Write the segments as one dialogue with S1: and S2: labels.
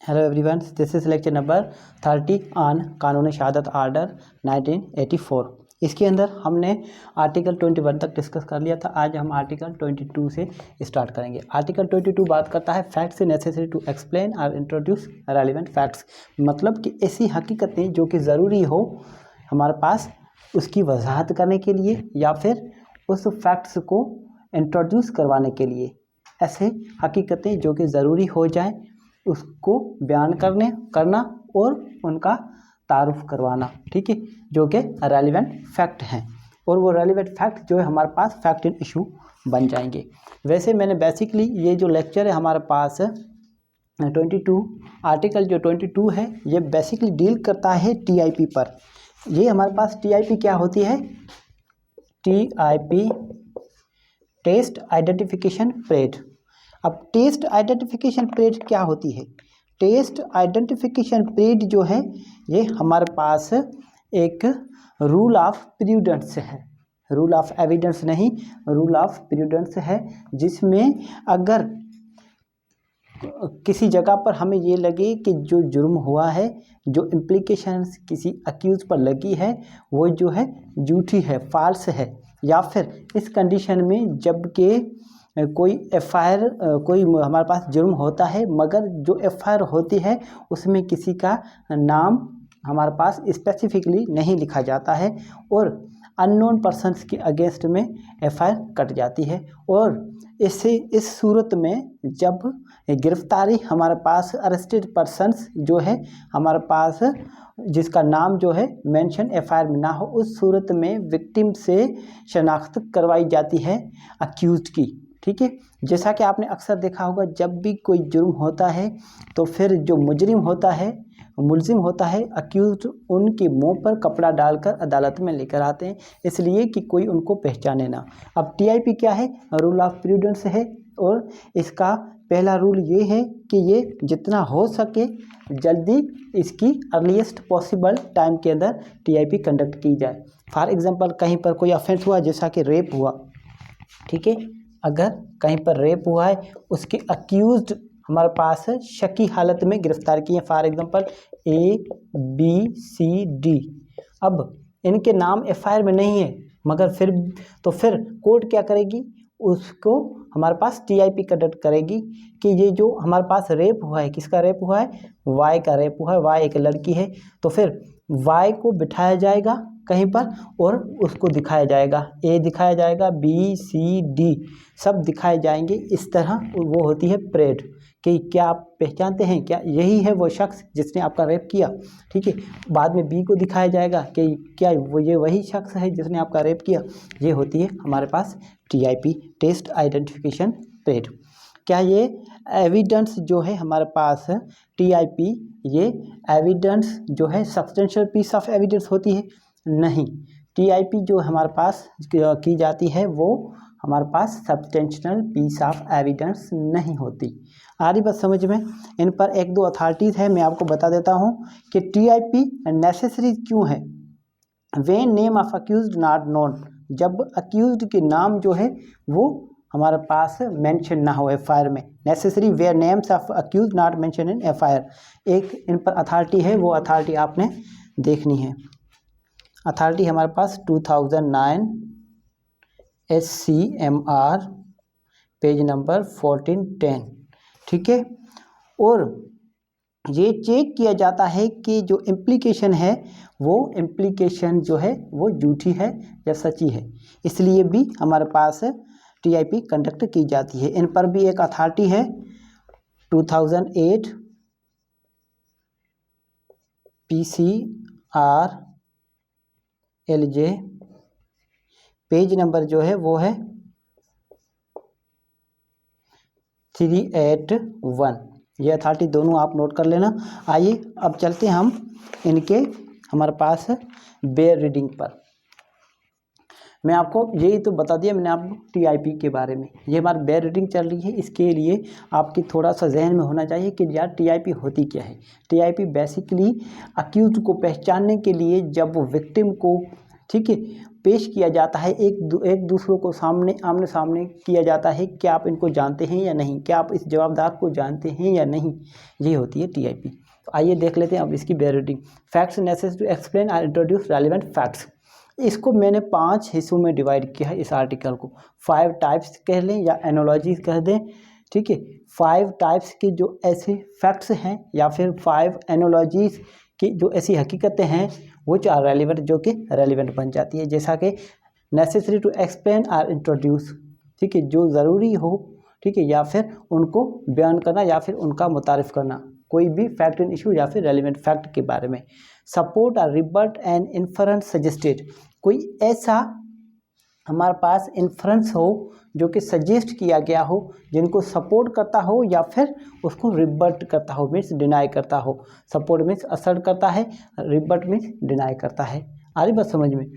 S1: Hello everyone, this is lecture number 30 on कानून शहादत order 1984। इसके अंदर हमने आर्टिकल 21 तक डिस्कस कर लिया था। आज हम आर्टिकल 22 से स्टार्ट करेंगे। आर्टिकल 22 बात करता है फैक्ट्स नेसेसरी टू एक्सप्लेन और इंट्रोड्यूस रेलिवेंट फैक्ट्स, मतलब कि ऐसी हकीकतें जो कि ज़रूरी हो हमारे पास उसकी वजाहत करने के लिए या फिर उस फैक्ट्स को इंट्रोड्यूस करवाने के लिए। ऐसे हकीकतें जो कि ज़रूरी हो जाए उसको बयान करना और उनका तारुफ करवाना, ठीक है, जो कि रेलिवेंट फैक्ट हैं। और वो रेलिवेंट फैक्ट जो है हमारे पास फैक्ट इन इशू बन जाएंगे। वैसे मैंने बेसिकली ये जो लेक्चर है हमारे पास 22 आर्टिकल जो 22 है ये बेसिकली डील करता है टीआईपी पर। ये हमारे पास टीआईपी क्या होती है? TIP test identification parade. अब टेस्ट आइडेंटिफिकेशन परेड क्या होती है? टेस्ट आइडेंटिफिकेशन परेड जो है ये हमारे पास एक रूल ऑफ प्रूडेंस है, रूल ऑफ एविडेंस नहीं, रूल ऑफ प्रूडेंस है, जिसमें अगर किसी जगह पर हमें ये लगे कि जो जुर्म हुआ है, जो इम्प्लीकेशंस किसी अक्यूज पर लगी है वो जो है झूठी है, फॉल्स है, या फिर इस कंडीशन में जबकि कोई एफआईआर कोई हमारे पास जुर्म होता है मगर जो एफआईआर होती है उसमें किसी का नाम हमारे पास स्पेसिफिकली नहीं लिखा जाता है और अननोन पर्सन्स के अगेंस्ट में एफआईआर कट जाती है। और इससे इस सूरत में जब गिरफ्तारी हमारे पास अरेस्टेड पर्सन्स जो है हमारे पास जिसका नाम जो है मेंशन एफआईआर में ना हो, उस सूरत में विक्टिम से शनाख्त करवाई जाती है अक्यूज्ड की, ठीक है। जैसा कि आपने अक्सर देखा होगा जब भी कोई जुर्म होता है तो फिर जो मुजरिम होता है, मुलजिम होता है, अक्यूज्ड, उनके मुंह पर कपड़ा डालकर अदालत में लेकर आते हैं इसलिए कि कोई उनको पहचाने ना। अब टीआईपी क्या है? रूल ऑफ प्रूडेंस है और इसका पहला रूल ये है कि ये जितना हो सके जल्दी इसकी अर्लीस्ट पॉसिबल टाइम के अंदर टीआईपी कंडक्ट की जाए। फॉर एग्जांपल कहीं पर कोई ऑफेंस हुआ जैसा कि रेप हुआ, ठीक है, अगर कहीं पर रेप हुआ है उसके अक्यूज्ड हमारे पास शकी हालत में गिरफ्तार किए, फॉर एग्जांपल ABCD। अब इनके नाम एफआईआर में नहीं है मगर फिर कोर्ट क्या करेगी? उसको हमारे पास टीआईपी कंडक्ट करेगी कि ये जो हमारे पास रेप हुआ है, किसका रेप हुआ है? वाई का रेप हुआ है, वाई एक लड़की है, तो फिर वाई को बिठाया जाएगा कहीं पर और उसको दिखाया जाएगा, ए दिखाया जाएगा, BCD सब दिखाए जाएंगे। इस तरह वो होती है परेड कि क्या आप पहचानते हैं, क्या यही है वो शख्स जिसने आपका रेप किया, ठीक है। बाद में बी को दिखाया जाएगा कि क्या वो ये वही शख्स है जिसने आपका रेप किया। ये होती है हमारे पास टीआईपी टेस्ट आइडेंटिफिकेशन परेड। क्या ये एविडेंस जो है हमारे पास टीआईपी, ये एविडेंस जो है सब्सटेंशियल पीस ऑफ एविडेंस होती है? नहीं, टीआईपी जो हमारे पास की जाती है वो हमारे पास सब्सटेंशियल पीस ऑफ एविडेंस नहीं होती। आ रही बात समझ में? इन पर एक दो अथॉरिटीज़ है, मैं आपको बता देता हूँ कि टीआईपी नेसेसरी क्यों है। When name of accused not known, जब अक्यूज्ड के नाम जो है वो हमारे पास मेंशन ना हो एफआईआर में। Necessary where names of accused not mention in FIR. एक इन पर अथॉरिटी है, वो अथॉरिटी आपने देखनी है। अथॉरिटी हमारे पास 2009 SCMR पेज नंबर 1410, ठीक है। और ये चेक किया जाता है कि जो इम्प्लीकेशन है वो इम्प्लीकेशन जो है वो झूठी है या सच्ची है, इसलिए भी हमारे पास टीआईपी कंडक्ट की जाती है। इन पर भी एक अथॉरिटी है 2008 PCRLJ पेज नंबर जो है वो है 381। ये अथॉरिटी दोनों आप नोट कर लेना। आइए अब चलते हैं हम इनके हमारे पास बेयर रीडिंग पर। मैं आपको यही तो बता दिया मैंने आपको टीआईपी के बारे में। ये हमारी बेयर रीडिंग चल रही है, इसके लिए आपकी थोड़ा सा जहन में होना चाहिए कि यार टीआईपी होती क्या है। टीआईपी बेसिकली अक्यूज्ड को पहचानने के लिए जब वो विक्टिम को, ठीक है, पेश किया जाता है, एक दूसरों को आमने सामने किया जाता है, क्या आप इनको जानते हैं या नहीं, क्या आप इस जवाबदार को जानते हैं या नहीं, ये होती है टीआईपी। तो आइए देख लेते हैं अब इसकी reading. Facts necessary to explain और इंट्रोड्यूस रेलिवेंट फैक्ट्स। इसको मैंने 5 हिस्सों में डिवाइड किया है इस आर्टिकल को। 5 टाइप्स कह लें या एनोलॉजीज कह दें, ठीक है। 5 टाइप्स के जो ऐसे फैक्ट्स हैं या फिर 5 एनोलॉजीज की जो ऐसी हकीकतें हैं वो जो रेलिवेंट, जो कि रेलिवेंट बन जाती है, जैसा कि नेसेसरी टू एक्सप्लेन और इंट्रोड्यूस, ठीक है, जो ज़रूरी हो, ठीक है, या फिर उनको बयान करना या फिर उनका मुतारिफ करना, कोई भी फैक्ट इन इशू या फिर रेलिवेंट फैक्ट के बारे में। सपोर्ट और रिबट एंड इन्फरेंस सजेस्टेड, कोई ऐसा हमारे पास इन्फ्रेंस हो जो कि सजेस्ट किया गया हो, जिनको सपोर्ट करता हो या फिर उसको रिबट करता हो, मीन्स डिनाई करता हो। सपोर्ट मीन्स असर्ट करता है, रिबट मीन्स डिनाई करता है। आ रही बात समझ में?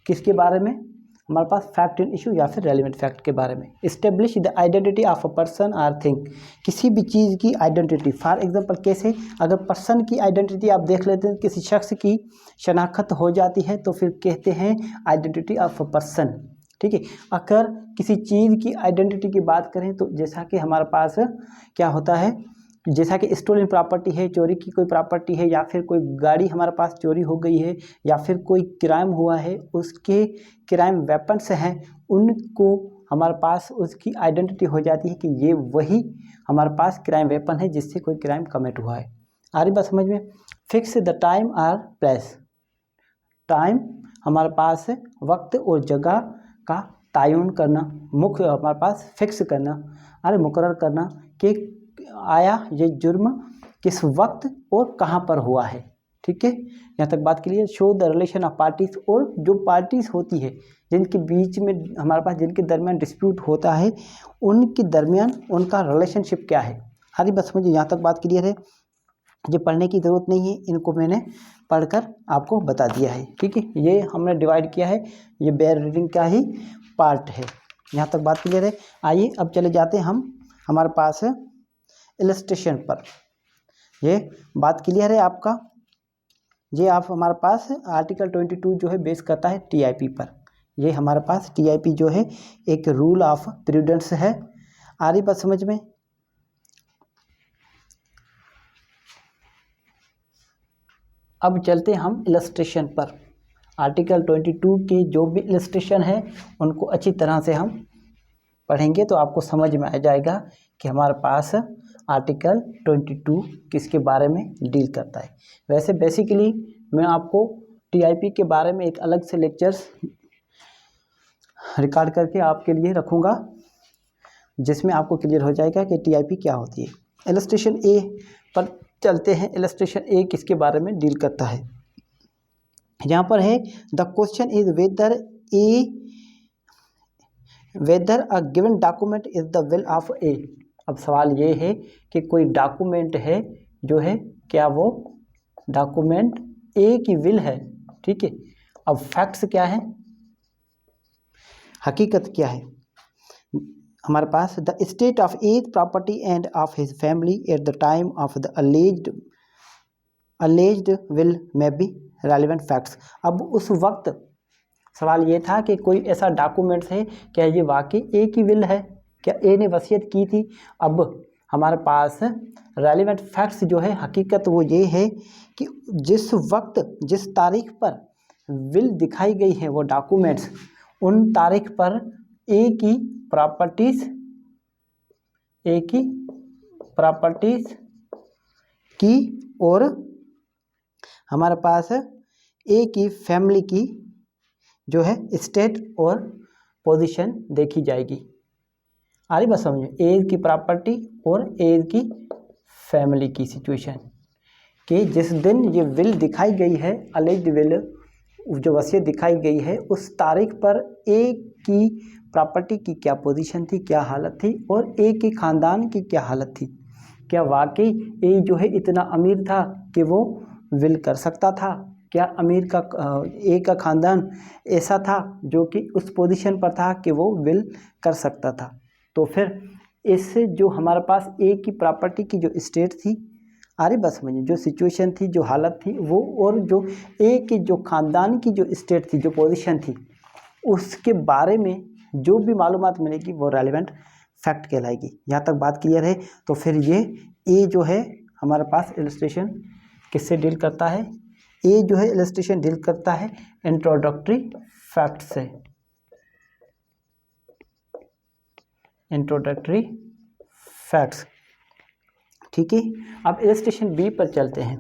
S1: किसके बारे में? हमारे पास फैक्ट इन इशू या फिर रेलिवेंट फैक्ट के बारे में। Establish the identity of a person or thing, किसी भी चीज़ की आइडेंटिटी। फॉर एग्जांपल कैसे? अगर पर्सन की आइडेंटिटी आप देख लेते हैं, किसी शख्स की शनाख्त हो जाती है तो फिर कहते हैं आइडेंटिटी ऑफ अ पर्सन, ठीक है। अगर किसी चीज़ की आइडेंटिटी की बात करें तो जैसा कि हमारे पास क्या होता है, जैसा कि स्टोलन प्रॉपर्टी है, चोरी की कोई प्रॉपर्टी है, या फिर कोई गाड़ी हमारे पास चोरी हो गई है, या फिर कोई क्राइम हुआ है, उसके क्राइम वेपन्स हैं, उनको हमारे पास उसकी आइडेंटिटी हो जाती है कि ये वही हमारे पास क्राइम वेपन है जिससे कोई क्राइम कमिट हुआ है। आ रही बात समझ में? फिक्स द टाइम और प्लेस, टाइम हमारे पास वक्त और जगह का तयन करना, मुख्य हमारे पास फिक्स करना, अरे मुकर्रर करना कि आया ये जुर्म किस वक्त और कहाँ पर हुआ है, ठीक है। यहाँ तक बात clear. Show the relation of parties, और जो पार्टीज होती है जिनके बीच में हमारे पास जिनके दरमियान डिस्प्यूट होता है, उनके दरमियान उनका रिलेशनशिप क्या है। आदि बस समझिए, यहाँ तक बात क्लियर है। ये पढ़ने की ज़रूरत नहीं है, इनको मैंने पढ़कर आपको बता दिया है, ठीक है। ये हमने डिवाइड किया है, ये बेयर रीडिंग का ही पार्ट है। यहाँ तक बात क्लियर है। आइए अब चले जाते हैं हम हमारे पास इलस्ट्रेशन पर। ये बात क्लियर है आपका? ये आप हमारे पास आर्टिकल 22 जो है बेस करता है टीआईपी पर। ये हमारे पास टीआईपी जो है एक रूल ऑफ प्रूडेंस है। आ रही बात समझ में? अब चलते हैं हम इलस्ट्रेशन पर। आर्टिकल 22 के जो भी इलस्ट्रेशन है उनको अच्छी तरह से हम पढ़ेंगे तो आपको समझ में आ जाएगा कि हमारे पास आर्टिकल 22 किसके बारे में डील करता है। वैसे बेसिकली मैं आपको टीआईपी के बारे में एक अलग से लेक्चर्स रिकॉर्ड करके आपके लिए रखूँगा, जिसमें आपको क्लियर हो जाएगा कि टीआईपी क्या होती है। इलस्ट्रेशन ए पर चलते हैं। इलस्ट्रेशन ए किसके बारे में डील करता है? यहाँ पर है the question is whether a given document is the will of A. अब सवाल ये है कि कोई डॉक्यूमेंट है जो है, क्या वो डॉक्यूमेंट ए की विल है, ठीक है। अब फैक्ट्स क्या है, हकीकत क्या है? हमारे पास the state of A's property and of his family at the time of the alleged will में बी रेलिवेंट फैक्ट्स। अब उस वक्त सवाल ये था कि कोई ऐसा डॉक्यूमेंट है, क्या ये वाकई ए की विल है, क्या ए ने वसीयत की थी। अब हमारे पास रेलिवेंट फैक्ट्स जो है, हकीकत वो ये है कि जिस वक्त जिस तारीख पर विल दिखाई गई है वो डॉक्यूमेंट्स, उन तारीख पर ए की प्रॉपर्टीज की और हमारे पास ए की फैमिली की जो है स्टेट और पोजीशन देखी जाएगी। आ रही बात समझ में? ए की प्रॉपर्टी और ए की फैमिली की सिचुएशन कि जिस दिन ये विल दिखाई गई है, अलेज्ड विल जो वसीयत दिखाई गई है, उस तारीख पर ए की प्रॉपर्टी की क्या पोजीशन थी, क्या हालत थी, और ए के ख़ानदान की क्या हालत थी। क्या वाकई ए जो है इतना अमीर था कि वो विल कर सकता था? क्या अमीर का ए का ख़ानदान ऐसा था जो कि उस पोजीशन पर था कि वो विल कर सकता था? तो फिर इससे जो हमारे पास ए की प्रॉपर्टी की जो स्टेट थी, आ रही बात समझिए, जो सिचुएशन थी, जो हालत थी वो, और जो ए की जो ख़ानदान की जो स्टेट थी, जो पोजीशन थी, उसके बारे में जो भी मालूमात मिलेगी वो रेलेवेंट फैक्ट कहलाएगी। यहाँ तक बात क्लियर है। तो फिर ये ए जो है हमारे पास इलस्ट्रेशन किससे डील करता है? ए जो है इलस्ट्रेशन डील करता है इंट्रोडक्टरी फैक्ट से। इंट्रोडक्टरी फैक्ट्स, ठीक है। अब इलस्ट्रेशन बी पर चलते हैं।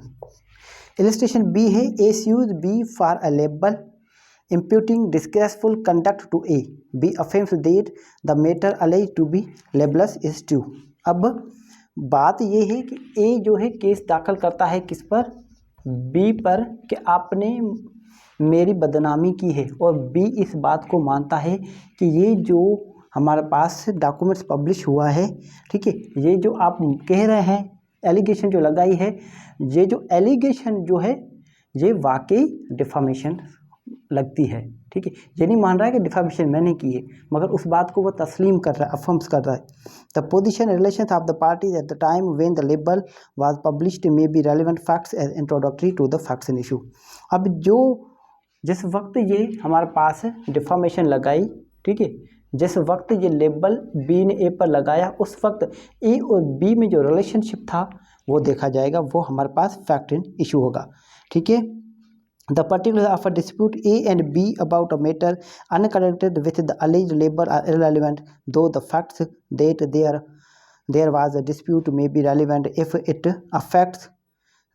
S1: इलस्ट्रेशन बी है as use B for a libel imputing disgraceful conduct to A. B affirms that the matter alleged to be libelous is true. अब बात ये है कि A जो है केस दाखिल करता है किस पर? B पर कि आपने मेरी बदनामी की है, और B इस बात को मानता है कि ये जो हमारे पास डॉक्यूमेंट्स पब्लिश हुआ है, ठीक है, ये जो आप कह रहे हैं एलिगेशन जो लगाई है, ये जो एलिगेशन जो है ये वाकई डिफामेशन लगती है, ठीक है। ये नहीं मान रहा है कि डिफामेशन मैंने की है, मगर उस बात को वो तस्लीम कर रहा है, अफर्म्स कर रहा है। The position relations of the parties at the time when the libel was published may be relevant facts as introductory to the facts in issue. अब जो जिस वक्त ये हमारे पास डिफामेशन लगाई, ठीक है, जिस वक्त ये लेबल बी ने ए पर लगाया, उस वक्त ए और बी में जो रिलेशनशिप था वो देखा जाएगा, वो हमारे पास फैक्ट इन इशू होगा, ठीक है। The particulars of a dispute A and B about a matter unconnected with the alleged label are irrelevant, though the facts that there was a dispute may be relevant if it affects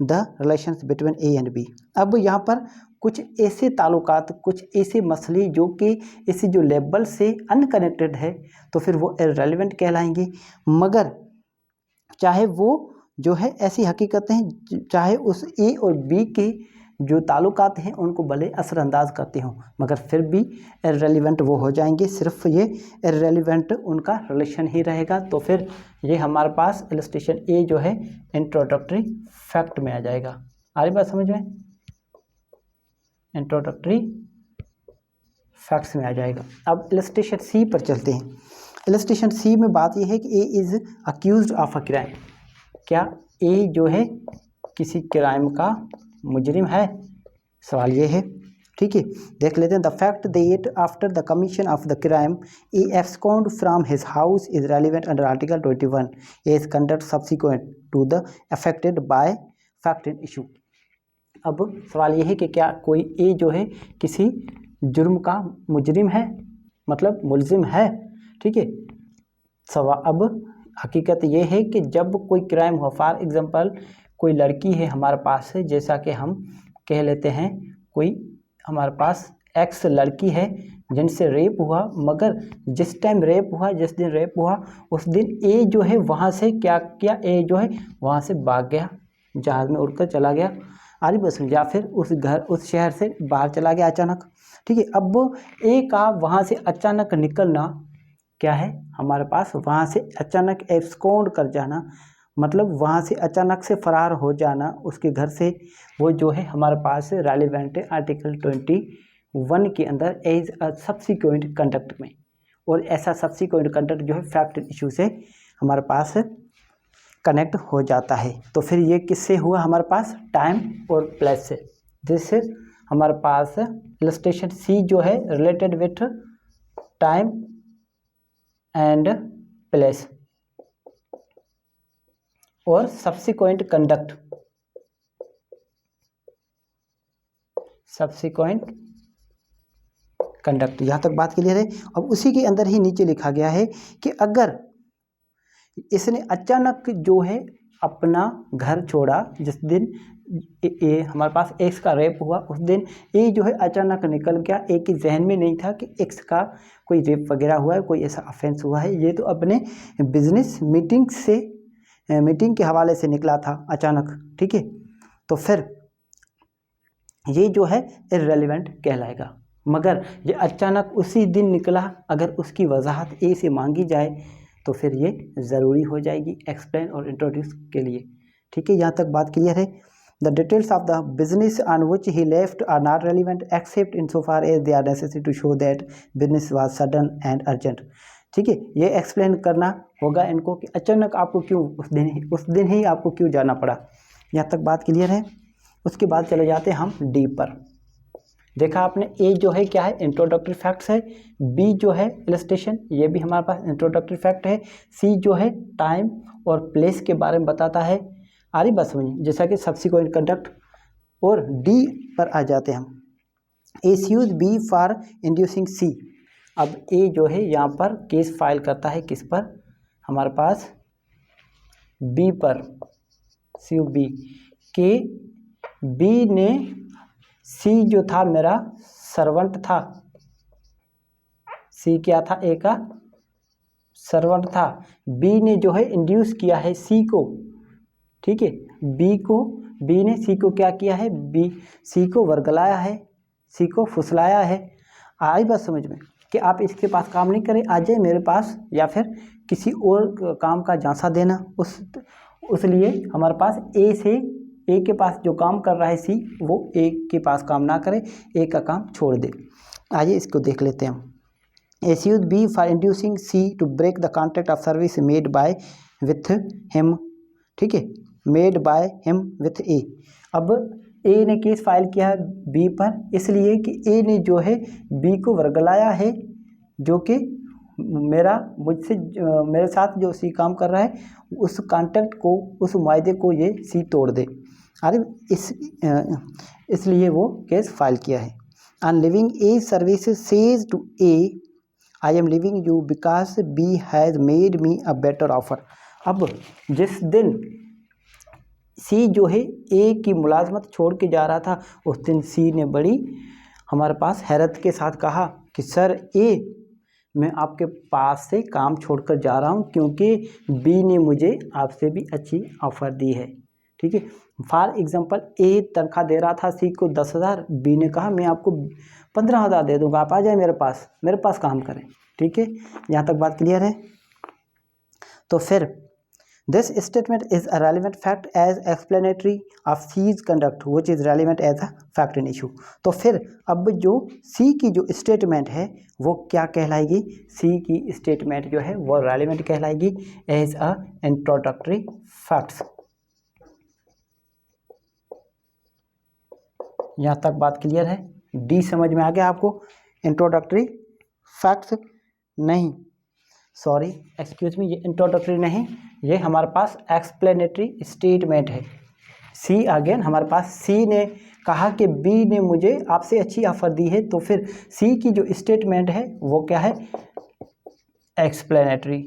S1: the relations between A and B. अब यहाँ पर कुछ ऐसे ताल्लुकात, कुछ ऐसे मसले जो कि इस जो लेबल से अनकनेक्टेड है, तो फिर वो इररेलेवेंट कहलाएंगे। मगर चाहे वो जो है ऐसी हकीकतें, चाहे उस ए और बी के जो ताल्लुकात हैं उनको भले असरअंदाज करते हों, मगर फिर भी इररेलेवेंट वो हो जाएंगे, सिर्फ ये इररेलेवेंट उनका रिलेशन ही रहेगा। तो फिर ये हमारे पास इलस्ट्रेशन ए जो है इंट्रोडक्टरी फैक्ट में आ जाएगा। आ रही बात समझ में? इंट्रोडक्टरी फैक्ट्स में आ जाएगा। अब इलस्ट्रेशन सी पर चलते हैं। इलस्ट्रेशन सी में बात यह है कि A is accused of a crime. क्या ए जो है किसी क्राइम का मुजरिम है? सवाल ये है, ठीक है। देख लेते हैं। The fact that after the commission of the crime A abscond from his house is relevant under article 21 as conduct subsequent to the affected by fact in issue. अब सवाल ये है कि क्या कोई ए जो है किसी जुर्म का मुजरिम है, मतलब मुलजिम है, ठीक है। सवाल अब हकीकत ये है कि जब कोई क्राइम हुआ, फॉर एग्जांपल कोई लड़की है हमारे पास है, जैसा कि हम कह लेते हैं कोई हमारे पास एक्स लड़की है जिनसे रेप हुआ, मगर जिस टाइम रेप हुआ, जिस दिन रेप हुआ उस दिन ए जो है वहाँ से क्या किया, ए जो है वहाँ से भाग गया, जहाज़ में उड़कर चला गया, आदि बस, या फिर उस शहर से बाहर चला गया अचानक, ठीक है। अब ए का वहाँ से अचानक निकलना क्या है हमारे पास, वहाँ से अचानक एब्सकॉन्ड कर जाना, मतलब वहाँ से अचानक से फरार हो जाना उसके घर से, वो जो है हमारे पास रेलिवेंट है आर्टिकल 21 के अंदर एज अ सब्सिक्वेंट कंडक्ट में। और ऐसा सब्सिक्वेंट कंडक्ट जो है फैक्ट इशू से हमारे पास कनेक्ट हो जाता है। तो फिर ये किससे हुआ हमारे पास? टाइम और प्लेस से। दिस इज हमारे पास इलस्ट्रेशन सी जो है related with time and place और सब्सिक्वेंट कंडक्ट, यहाँ तक बात क्लियर है। अब उसी के अंदर ही नीचे लिखा गया है कि अगर इसने अचानक जो है अपना घर छोड़ा, जिस दिन ए हमारे पास एक्स का रेप हुआ, उस दिन ए जो है अचानक निकल गया, ए के जहन में नहीं था कि एक्स का कोई रेप वगैरह हुआ है, कोई ऐसा ऑफेंस हुआ है, ये तो अपने बिजनेस मीटिंग के हवाले से निकला था अचानक, ठीक है। तो फिर ये जो है इररेलेवेंट कहलाएगा। मगर ये अचानक उसी दिन निकला, अगर उसकी वजाहत ए से मांगी जाए तो फिर ये ज़रूरी हो जाएगी एक्सप्लेन और इंट्रोड्यूस के लिए, ठीक है। यहाँ तक बात क्लियर है। The details of the business on which he left are not relevant except in so far as they are necessary to show that business was sudden and urgent, ठीक है। ये एक्सप्लेन करना होगा इनको कि अचानक आपको क्यों उस दिन ही आपको क्यों जाना पड़ा। यहाँ तक बात क्लियर है। उसके बाद चले जाते हैं हम डी पर। देखा आपने, ए जो है क्या है, इंट्रोडक्टरी फैक्ट्स है, बी जो है इलस्ट्रेशन, ये भी हमारे पास इंट्रोडक्टरी फैक्ट है, सी जो है टाइम और प्लेस के बारे में बताता है। आ रही बात समझिए, जैसा कि सब्सिक्वेंट कंडक्ट। और डी पर आ जाते हैं हम, A uses B for inducing सी। अब ए जो है यहाँ पर केस फाइल करता है किस पर, हमारे पास बी पर, सी बी के बी ने, सी जो था मेरा सर्वेंट था, सी क्या था, ए का सर्वेंट था, बी ने जो है इंड्यूस किया है सी को, ठीक है, बी ने सी को क्या किया है, बी सी को वर्गलाया है, सी को फुसलाया है। आई बात समझ में कि आप इसके पास काम नहीं करें, आ जाए मेरे पास, या फिर किसी और काम का झांसा देना, उसलिए हमारे पास ए के पास जो काम कर रहा है सी, वो ए के पास काम ना करे, ए का काम छोड़ दे। आइए इसको देख लेते हैं हम। A uses B for inducing C to break the contract of service made by with him, ठीक है, made by him with A. अब ए ने केस फाइल किया है बी पर, इसलिए कि ए ने जो है बी को वर्गलाया है, जो कि मेरे साथ जो सी काम कर रहा है, उस कॉन्ट्रैक्ट को, उस वायदे को ये सी तोड़ दे। अरे इसलिए वो केस फाइल किया है। On leaving a service says to A, I am leaving you because B has made me a better offer. अब जिस दिन सी जो है ए की मुलाजमत छोड़ के जा रहा था, उस दिन सी ने बड़ी हमारे पास हैरत के साथ कहा कि सर ए, मैं आपके पास से काम छोड़कर जा रहा हूँ क्योंकि बी ने मुझे आपसे भी अच्छी ऑफ़र दी है, ठीक है। फॉर एग्जांपल ए तनख्वाह दे रहा था सी को 10,000, बी ने कहा मैं आपको 15,000 दे दूँगा, आप आ जाए मेरे पास काम करें, ठीक है। यहाँ तक बात क्लियर है। तो फिर this statement is a relevant fact as explanatory of his conduct which is relevant as a fact in issue. तो फिर अब जो सी की जो स्टेटमेंट है वो क्या कहलाएगी, सी की स्टेटमेंट जो है वो रेलिवेंट कहलाएगी एज अ इंट्रोडक्टरी फैक्ट्स। यहाँ तक बात क्लियर है। डी समझ में आ गया आपको, इंट्रोडक्टरी फैक्ट्स नहीं, सॉरी एक्सक्यूज मी, ये इंट्रोडक्टरी नहीं, ये हमारे पास एक्सप्लेनेटरी स्टेटमेंट है। सी अगेन हमारे पास, सी ने कहा कि बी ने मुझे आपसे अच्छी ऑफर दी है, तो फिर सी की जो स्टेटमेंट है वो क्या है, एक्सप्लेनेटरी।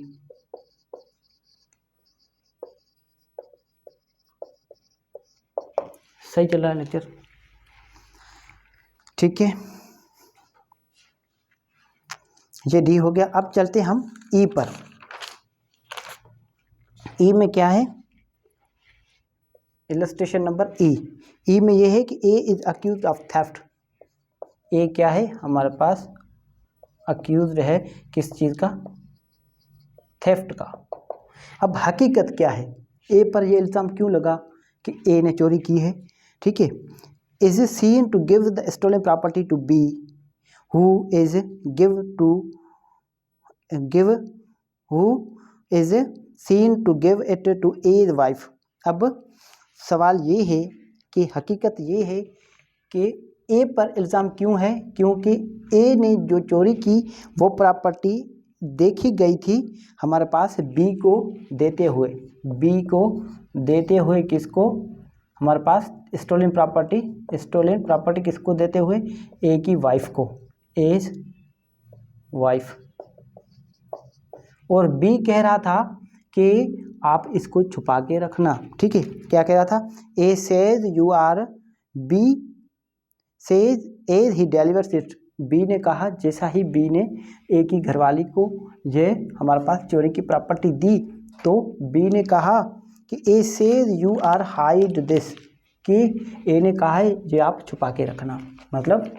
S1: सही चल रहा है लेक्चर, ठीक है। ये डी हो गया। अब चलते हम ई पर। ई में क्या है, इलस्ट्रेशन नंबर ई में ये है कि ए इज अक्यूज ऑफ थेफ्ट। ए क्या है हमारे पास, अक्यूज है किस चीज़ का, थेफ्ट का। अब हकीकत क्या है, ए पर ये इल्ज़ाम क्यों लगा कि ए ने चोरी की है, ठीक है। Is seen to give the stolen property to B who is seen to give it to his wife. अब सवाल ये है कि हकीकत ये है कि ए पर इल्ज़ाम क्यों है, क्योंकि ए ने जो चोरी की वो प्रॉपर्टी देखी गई थी हमारे पास बी को देते हुए, किसको, हमारे पास स्टोलन प्रॉपर्टी किसको देते हुए, ए की वाइफ को, एज वाइफ। और बी कह रहा था कि आप इसको छुपा के रखना, ठीक है। क्या कह रहा था, A says you are, B says as he delivers it. B ने कहा, जैसा ही बी ने ए की घरवाली को ये हमारे पास चोरी की प्रॉपर्टी दी, तो बी ने कहा कि A says you are hide this, कि ए ने कहा है ये आप छुपा के रखना, मतलब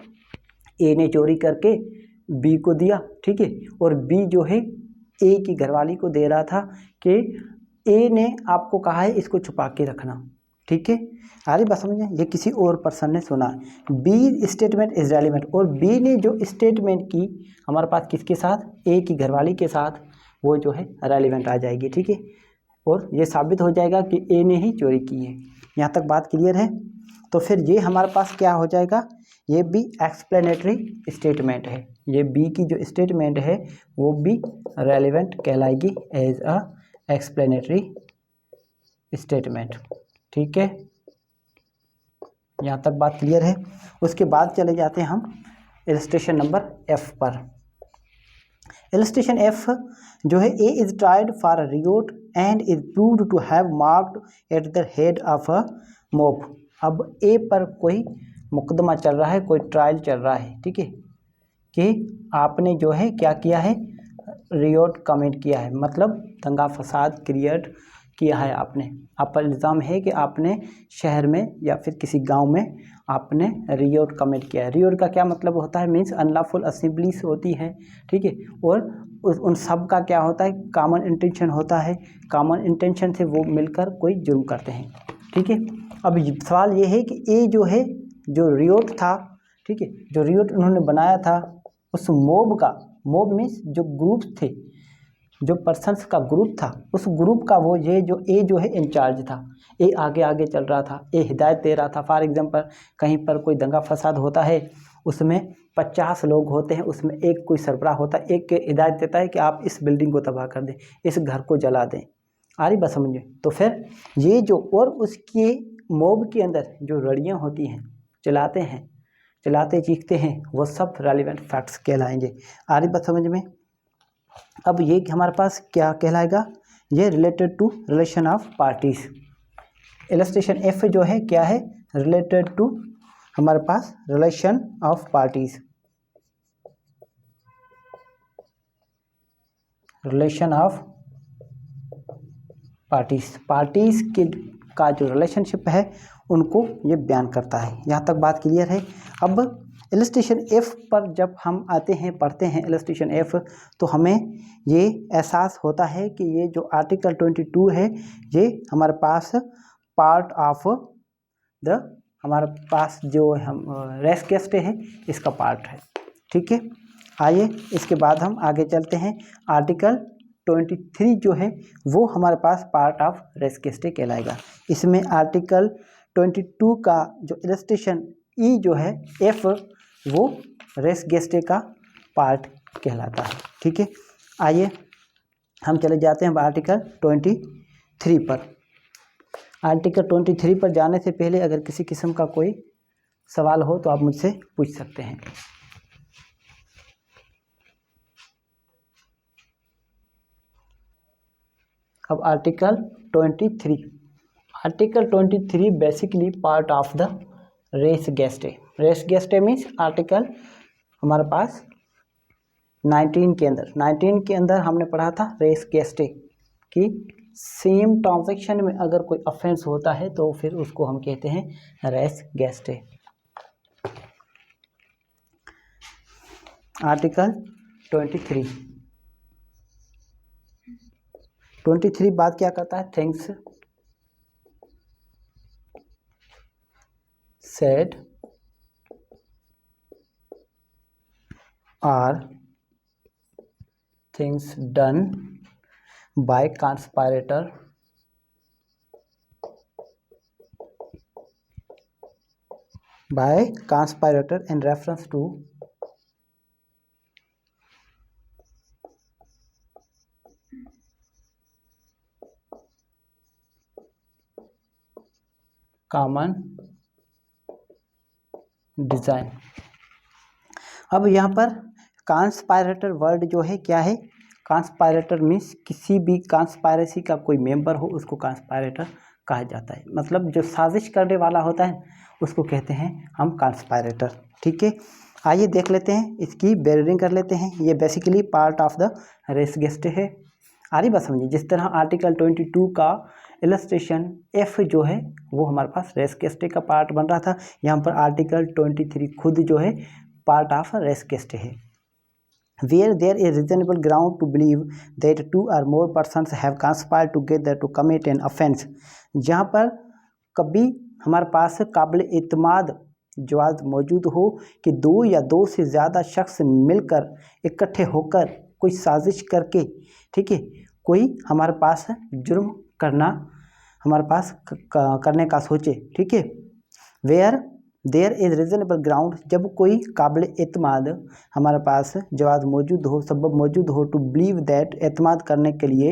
S1: ए ने चोरी करके बी को दिया, ठीक है। और बी जो है ए की घरवाली को दे रहा था कि ए ने आपको कहा है इसको छुपा के रखना, ठीक है। आगे बात समझ में, ये किसी और पर्सन ने सुना। बी स्टेटमेंट इज रेलिवेंट, और बी ने जो स्टेटमेंट की हमारे पास किसके साथ, ए की घरवाली के साथ, वो जो है रेलिवेंट आ जाएगी, ठीक है। और ये साबित हो जाएगा कि ए ने ही चोरी की है। यहाँ तक बात क्लियर है। तो फिर ये हमारे पास क्या हो जाएगा, ये भी एक्सप्लेनेटरी स्टेटमेंट है। ये बी की जो स्टेटमेंट है वो भी रेलिवेंट कहलाएगी एज अ एक्सप्लेनेटरी स्टेटमेंट। ठीक है, यहाँ तक बात क्लियर है। उसके बाद चले जाते हैं हम इलस्ट्रेशन नंबर एफ पर। इलस्ट्रेशन एफ जो है, A is tried for a riot and is proved to have marked at the head of a mob. अब ए पर कोई मुकदमा चल रहा है, कोई ट्रायल चल रहा है, ठीक है, कि आपने जो है क्या किया है, रियोट कमिट किया है, मतलब दंगा फसाद क्रिएट किया है आपने। आप पर इल्ज़ाम है कि आपने शहर में या फिर किसी गांव में आपने रियोट कमिट किया है। रियोट का क्या मतलब होता है, मीन्स अनलॉफुल असेंबलीज होती है, ठीक है, और उन सब का क्या होता है, कॉमन इंटेंशन होता है। कॉमन इंटेंशन से वो मिलकर कोई जुर्म करते हैं, ठीक है। अब सवाल ये है कि ए जो है, जो रियोट था, ठीक है, जो रियोट उन्होंने बनाया था, उस मोब का, मोब मीन्स जो ग्रुप थे, जो पर्सन्स का ग्रुप था, उस ग्रुप का वो ये जो ए जो है इंचार्ज था। ए आगे आगे चल रहा था, ए हिदायत दे रहा था। फॉर एग्जांपल कहीं पर कोई दंगा फसाद होता है, उसमें 50 लोग होते हैं, उसमें एक कोई सरबराह होता है, एक हिदायत देता है कि आप इस बिल्डिंग को तबाह कर दें, इस घर को जला दें। आ रही बात समझ में? तो फिर ये जो, और उसके मोब के अंदर जो लड़ियाँ होती हैं, चलाते हैं, चलाते चीखते हैं, वो सब रेलिवेंट फैक्ट्स कहलाएंगे। आ रही बात समझ में? अब ये हमारे पास क्या कहलाएगा, ये related to relation of parties. Illustration F जो है क्या है, रिलेटेड टू हमारे पास relation of parties. Relation of parties, parties के का जो रिलेशनशिप है उनको ये बयान करता है। यहाँ तक बात क्लियर है। अब इलस्ट्रेशन एफ पर जब हम आते हैं, पढ़ते हैं इलस्ट्रेशन एफ, तो हमें ये एहसास होता है कि ये जो आर्टिकल 22 है, ये हमारे पास पार्ट ऑफ द, हमारे पास जो हम रेस गेस्ट है, इसका पार्ट है, ठीक है। आइए इसके बाद हम आगे चलते हैं। आर्टिकल 23 जो है वो हमारे पास पार्ट ऑफ रेस गेस्ट कहलाएगा। इसमें आर्टिकल 22 का जो इलस्ट्रेशन ई जो है एफ, वो रेस गेस्टे का पार्ट कहलाता है, ठीक है। आइए हम चले जाते हैं आर्टिकल 23 पर। आर्टिकल 23 पर जाने से पहले अगर किसी किस्म का कोई सवाल हो तो आप मुझसे पूछ सकते हैं। अब article 23, article 23 basically part of the res gestae. Res gestae means article हमारे पास 19 के अंदर, 19 के अंदर हमने पढ़ा था रेस गेस्टे कि सेम ट्रांजैक्शन में अगर कोई ऑफेंस होता है तो फिर उसको हम कहते हैं रेस गेस्टे। आर्टिकल 23 बात क्या करता है, things said or things done by conspirator in reference to common design। अब यहाँ पर कॉन्स्पायरेटर वर्ड जो है क्या है, कॉन्स्पायरेटर मीन्स किसी भी कॉन्स्पायरेसी का कोई मेंबर हो उसको कॉन्स्पायरेटर कहा जाता है। मतलब जो साजिश करने वाला होता है उसको कहते हैं हम कॉन्स्पायरेटर, ठीक है। आइए देख लेते हैं, इसकी बेरिंग कर लेते हैं। ये basically part of the res gestae है। आ रही बात समझिए, जिस तरह आर्टिकल 22 का इलस्ट्रेशन एफ जो है वो हमारे पास रेस गेस्ट का पार्ट बन रहा था, यहाँ पर आर्टिकल 23 खुद जो है पार्ट ऑफ रेस गेस्ट है। Where there is reasonable ground to believe that 2 or more persons have conspired together to commit an offense, जहाँ पर कभी हमारे पास काबिल एतमाद जवाब मौजूद हो कि 2 या 2 से ज़्यादा शख्स मिलकर इकट्ठे होकर कोई साजिश करके, ठीक है, कोई हमारे पास जुर्म करना हमारे पास करने का सोचे, ठीक है। Where there is reasonable ground, जब कोई काबिल एतमाद हमारे पास जवाब मौजूद हो, सबब मौजूद हो, टू बिलीव दैट, एतमाद करने के लिए,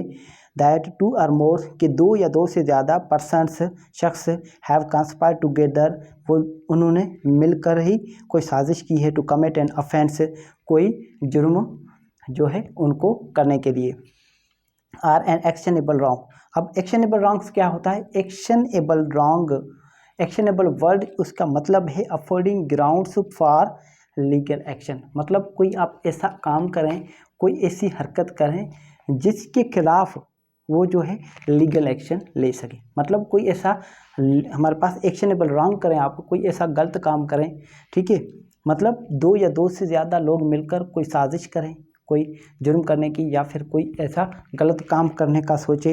S1: दैट टू और मोर, कि दो या दो से ज़्यादा पर्सन्स शख्स हैव कंस्पायर्ड टुगेदर, वो उन्होंने मिलकर ही कोई साजिश की है, टू कमिट एन ऑफेंस, कोई जुर्म जो है उनको करने के लिए, आर एन एक्शनेबल रॉन्ग। अब एक्शनेबल रॉन्ग्स क्या होता है? एक्शनेबल रॉन्ग, एक्शनेबल वर्ड उसका मतलब है affording grounds for legal action, मतलब कोई आप ऐसा काम करें, कोई ऐसी हरकत करें जिसके खिलाफ वो जो है लीगल एक्शन ले सके, मतलब कोई ऐसा हमारे पास एक्शनेबल रॉन्ग करें, आप कोई ऐसा गलत काम करें, ठीक है, मतलब दो या दो से ज़्यादा लोग मिलकर कोई साजिश करें कोई जुर्म करने की, या फिर कोई ऐसा गलत काम करने का सोचे।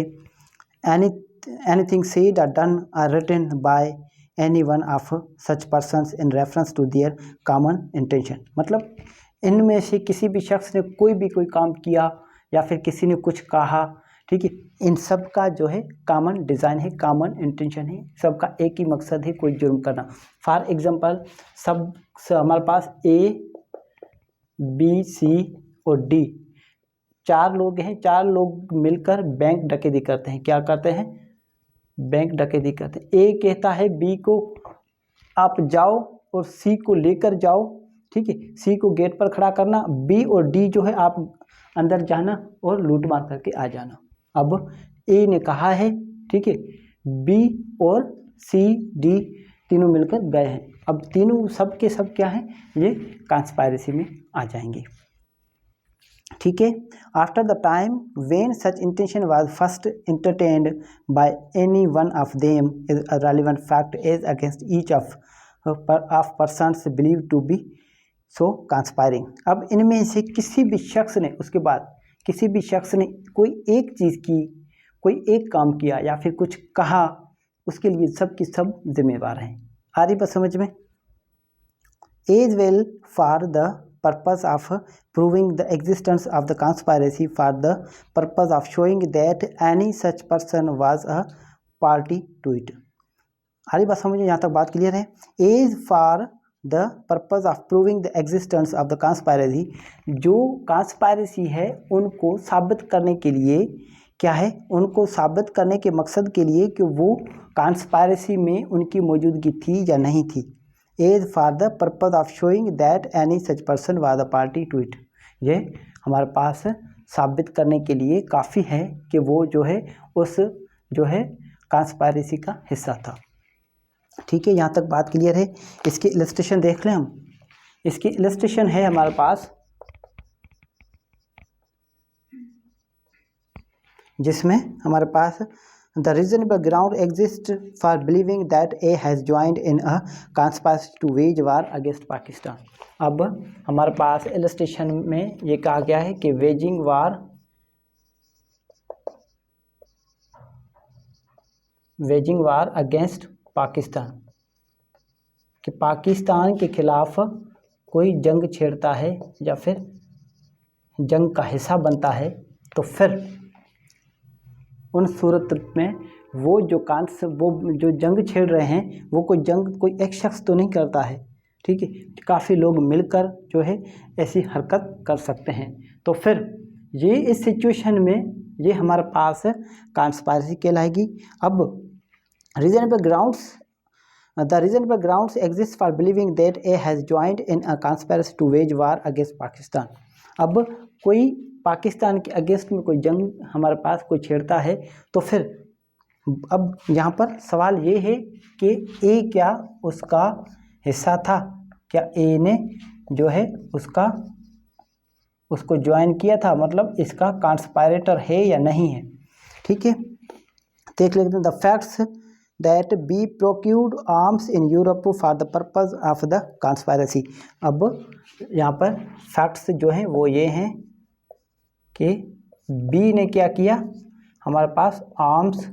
S1: एनीथिंग सेड और done or written by any one of such persons in reference to their common intention, मतलब इनमें से किसी भी शख्स ने कोई काम किया या फिर किसी ने कुछ कहा, ठीक है, इन सब का जो है कॉमन डिज़ाइन है, कॉमन इंटेंशन है, सबका एक ही मकसद है, कोई जुर्म करना। फॉर एग्जांपल सब हमारे पास ए बी सी और डी चार लोग हैं, चार लोग मिलकर बैंक डकैती करते हैं। क्या करते हैं? बैंक डकैती करते हैं। ए कहता है बी को आप जाओ और सी को लेकर जाओ, ठीक है, सी को गेट पर खड़ा करना, बी और डी जो है आप अंदर जाना और लूट मार करके आ जाना। अब ए ने कहा है, ठीक है, बी और सी डी तीनों मिलकर गए हैं, अब तीनों सब के सब क्या हैं? ये कॉन्स्पायरेसी में आ जाएंगे, ठीक है। After the time when such intention was first entertained by any one of them is a relevant fact as against each of persons believe to be so conspiring. अब इनमें से किसी भी शख्स ने, उसके बाद किसी भी शख्स ने कोई एक चीज़ की, कोई एक काम किया या फिर कुछ कहा, उसके लिए सब की सब जिम्मेवार हैं। आ रही बात समझ में? As well for the purpose of proving the existence of the conspiracy, for the purpose of showing that any such person was a party to it। आरी बात समझिए, यहाँ तक बात क्लियर है। As for the purpose of proving the existence of the conspiracy, जो conspiracy है उनको साबित करने के लिए क्या है? उनको साबित करने के मकसद के लिए कि वो कॉन्स्पायरेसी में उनकी मौजूदगी थी या नहीं थी। As for the purpose of showing that any such person was a party to it, ये हमारे पास साबित करने के लिए काफ़ी है कि वो जो है उस जो है कॉन्स्पायरेसी का हिस्सा था, ठीक है। यहाँ तक बात क्लियर है। इसकी इलस्ट्रेशन देख लें हम। इसकी इलस्ट्रेशन है हमारे पास, जिसमें हमारे पास the reasonable ground exist for believing that A has joined in a conspiracy to wage war against Pakistan. अब हमारे पास इलस्ट्रेशन में ये कहा गया है कि वेजिंग वार अगेंस्ट पाकिस्तान, कि पाकिस्तान के खिलाफ कोई जंग छेड़ता है या फिर जंग का हिस्सा बनता है, तो फिर उन सूरत में वो जो जंग छेड़ रहे हैं वो कोई एक शख्स तो नहीं करता है, ठीक है, काफ़ी लोग मिलकर जो है ऐसी हरकत कर सकते हैं। तो फिर ये इस सिचुएशन में ये हमारे पास कॉन्स्पायरेसी कहलाएगी। अब reasonable grounds exist for believing that A has joined in a conspiracy to wage war against Pakistan. अब कोई पाकिस्तान के अगेंस्ट में कोई जंग हमारे पास कोई छेड़ता है, तो फिर अब यहाँ पर सवाल ये है कि ए क्या उसका हिस्सा था? क्या ए ने जो है उसको ज्वाइन किया था, मतलब इसका कॉन्स्पायरेटर है या नहीं है, ठीक है। देख लेते हैं। The facts that B procured arms in Europe for the purpose of the conspiracy. अब यहाँ पर फैक्ट्स जो हैं वो ये हैं कि बी ने क्या किया, हमारे पास आर्म्स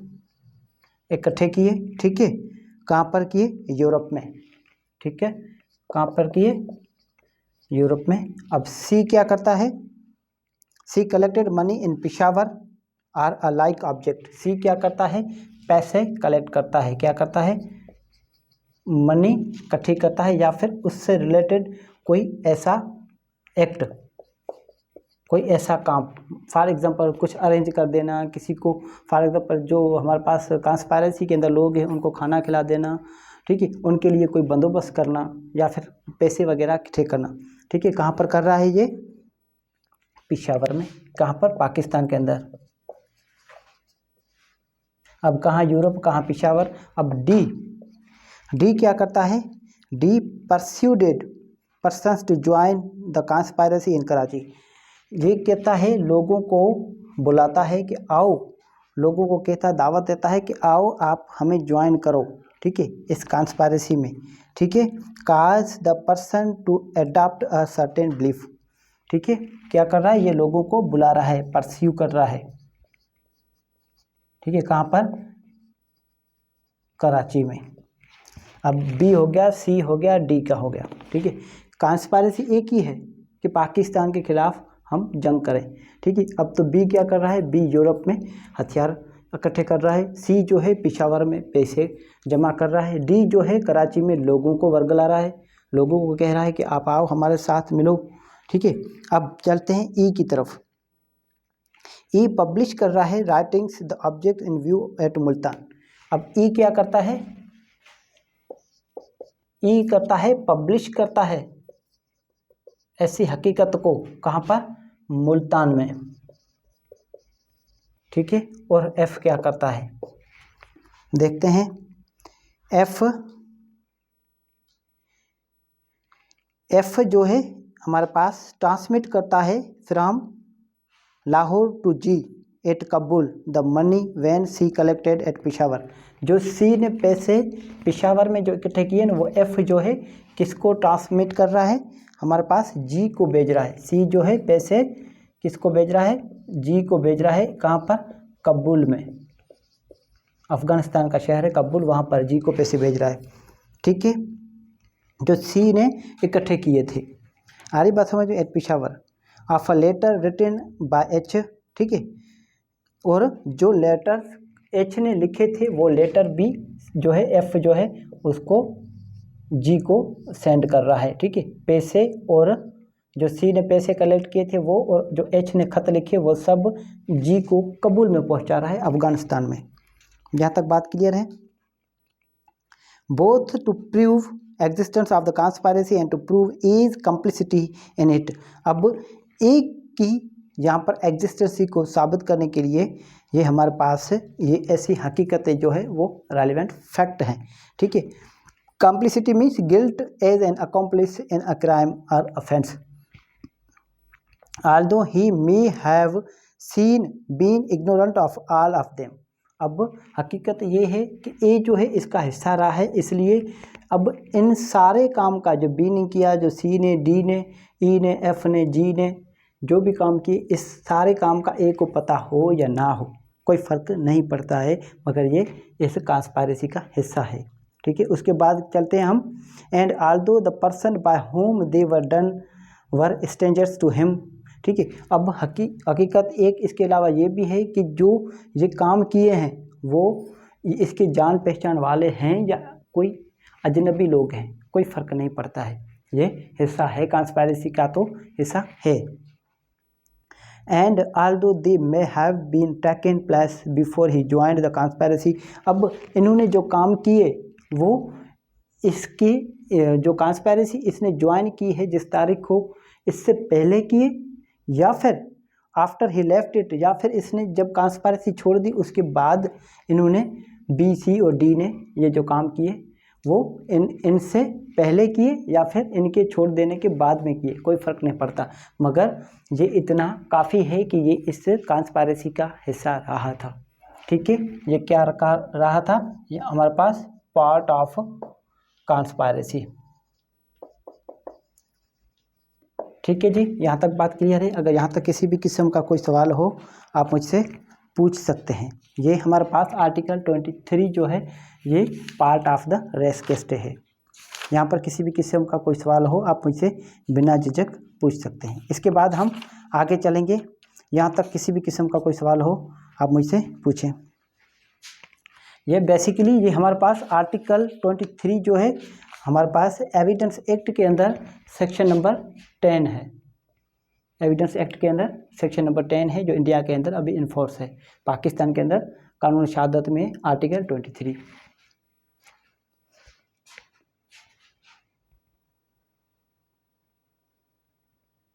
S1: इकट्ठे किए, ठीक है, कहाँ पर किए? यूरोप में, ठीक है, कहाँ पर किए? यूरोप में। अब सी क्या करता है? C collected money in Peshawar or a like object. C क्या करता है? पैसे कलेक्ट करता है। क्या करता है? मनी इकट्ठी करता है या फिर उससे रिलेटेड कोई ऐसा एक्ट, कोई ऐसा काम, फॉर एग्जांपल कुछ अरेंज कर देना किसी को, फॉर एग्जांपल जो हमारे पास कॉन्स्पायरेसी के अंदर लोग हैं उनको खाना खिला देना, ठीक है, उनके लिए कोई बंदोबस्त करना या फिर पैसे वगैरह इकट्ठे करना, ठीक है। कहाँ पर कर रहा है ये? पेशावर में। कहाँ पर? पाकिस्तान के अंदर। अब कहाँ यूरोप, कहाँ पेशावर। अब डी क्या करता है? D persuaded persons to join the conspiracy in Karachi. ये कहता है लोगों को बुलाता है कि आओ, लोगों को कहता है, दावत देता है कि आओ आप हमें ज्वाइन करो, ठीक है, इस कॉन्स्पायरेसी में, ठीक है। Cause the person to adopt a certain belief, ठीक है। क्या कर रहा है? ये लोगों को बुला रहा है, परस्यू कर रहा है, ठीक है। कहाँ पर? कराची में। अब बी हो गया, सी हो गया, डी का हो गया, ठीक है। कॉन्स्पायरेसी एक ही है कि पाकिस्तान के खिलाफ हम जंग करें, ठीक है। अब तो बी क्या कर रहा है? बी यूरोप में हथियार इकट्ठे कर रहा है। सी जो है पेशावर में पैसे जमा कर रहा है। डी जो है कराची में लोगों को वर्गला रहा है, लोगों को कह रहा है कि आप आओ हमारे साथ मिलो, ठीक है। अब चलते हैं ई की तरफ। ई पब्लिश कर रहा है writings the object in view at Multan. अब ई क्या करता है? ई करता है, पब्लिश करता है ऐसी हकीकत को। कहाँ पर? मुल्तान में, ठीक है। और एफ क्या करता है? देखते हैं। एफ जो है हमारे पास ट्रांसमिट करता है from Lahore to G at Kabul the money when C collected at Peshawar. जो सी ने पैसे पेशावर में जो इकट्ठे किए ना, वो एफ जो है किसको ट्रांसमिट कर रहा है? हमारे पास जी को भेज रहा है। सी जो है पैसे किसको भेज रहा है? जी को भेज रहा है। कहाँ पर? कबूल में, अफगानिस्तान का शहर है कबूल, वहाँ पर जी को पैसे भेज रहा है, ठीक है, जो सी ने इकट्ठे किए थे। आ रही बात समझ में? At Peshawar of a letter written by H, ठीक है। और जो लेटर एच ने लिखे थे वो लेटर बी जो है, एफ जो है उसको जी को सेंड कर रहा है, ठीक है, पैसे। और जो सी ने पैसे कलेक्ट किए थे वो, और जो एच ने खत लिखे वो सब जी को कबूल में पहुंचा रहा है, अफगानिस्तान में। यहाँ तक बात क्लियर है? Both to prove existence of the conspiracy and to prove is complicity in it. अब एक की यहाँ पर एग्जिस्टेंसी को साबित करने के लिए ये हमारे पास ये ऐसी हकीकतें जो है वो रेलिवेंट फैक्ट हैं, ठीक है। Complicity means guilt as an accomplice in a crime और offence, although he may have seen been ignorant of all of them। अब हकीकत ये है कि ए जो है इसका हिस्सा रहा है, इसलिए अब इन सारे काम का जो बी ने किया, जो सी ने, डी ने, ई ने, एफ ने, जी ने जो भी काम किए, इस सारे काम का ए को पता हो या ना हो कोई फ़र्क नहीं पड़ता है, मगर ये इस कॉन्स्पायरेसी का हिस्सा है, ठीक है। उसके बाद चलते हैं हम। And although the person by whom they were done were strangers to him, ठीक है। अब हकीकत एक इसके अलावा ये भी है कि जो ये काम किए हैं वो इसके जान पहचान वाले हैं या कोई अजनबी लोग हैं, कोई फ़र्क नहीं पड़ता है, ये हिस्सा है कॉन्स्पायरेसी का, तो हिस्सा है। And although they may have been taken place before he joined the conspiracy. अब इन्होंने जो काम किए वो इसकी जो कॉन्स्पायरेसी इसने ज्वाइन की है जिस तारीख को, इससे पहले किए या फिर आफ्टर ही लेफ्ट इट, या फिर इसने जब कॉन्स्पायरेसी छोड़ दी उसके बाद इन्होंने बी, सी और डी ने ये जो काम किए वो इनसे पहले किए या फिर इनके छोड़ देने के बाद में किए, कोई फ़र्क नहीं पड़ता, मगर ये इतना काफ़ी है कि ये इस कॉन्स्पायरेसी का हिस्सा रहा था, ठीक है। ये क्या रहा था? ये हमारे पास पार्ट ऑफ कॉन्स्पायरेसी, ठीक है जी। यहाँ तक बात क्लियर है? अगर यहाँ तक किसी भी किस्म का कोई सवाल हो आप मुझसे पूछ सकते हैं। ये हमारे पास आर्टिकल 23 जो है ये part of the res gestae है। यहाँ पर किसी भी किस्म का कोई सवाल हो आप मुझसे बिना झिझक पूछ सकते हैं। इसके बाद हम आगे चलेंगे। यहाँ तक किसी भी किस्म का कोई सवाल हो आप मुझसे पूछें। ये बेसिकली ये हमारे पास आर्टिकल 23 जो है हमारे पास एविडेंस एक्ट के अंदर सेक्शन नंबर 10 है। एविडेंस एक्ट के अंदर सेक्शन नंबर 10 है जो इंडिया के अंदर अभी इन्फोर्स है। पाकिस्तान के अंदर कानून शहादत में आर्टिकल 23।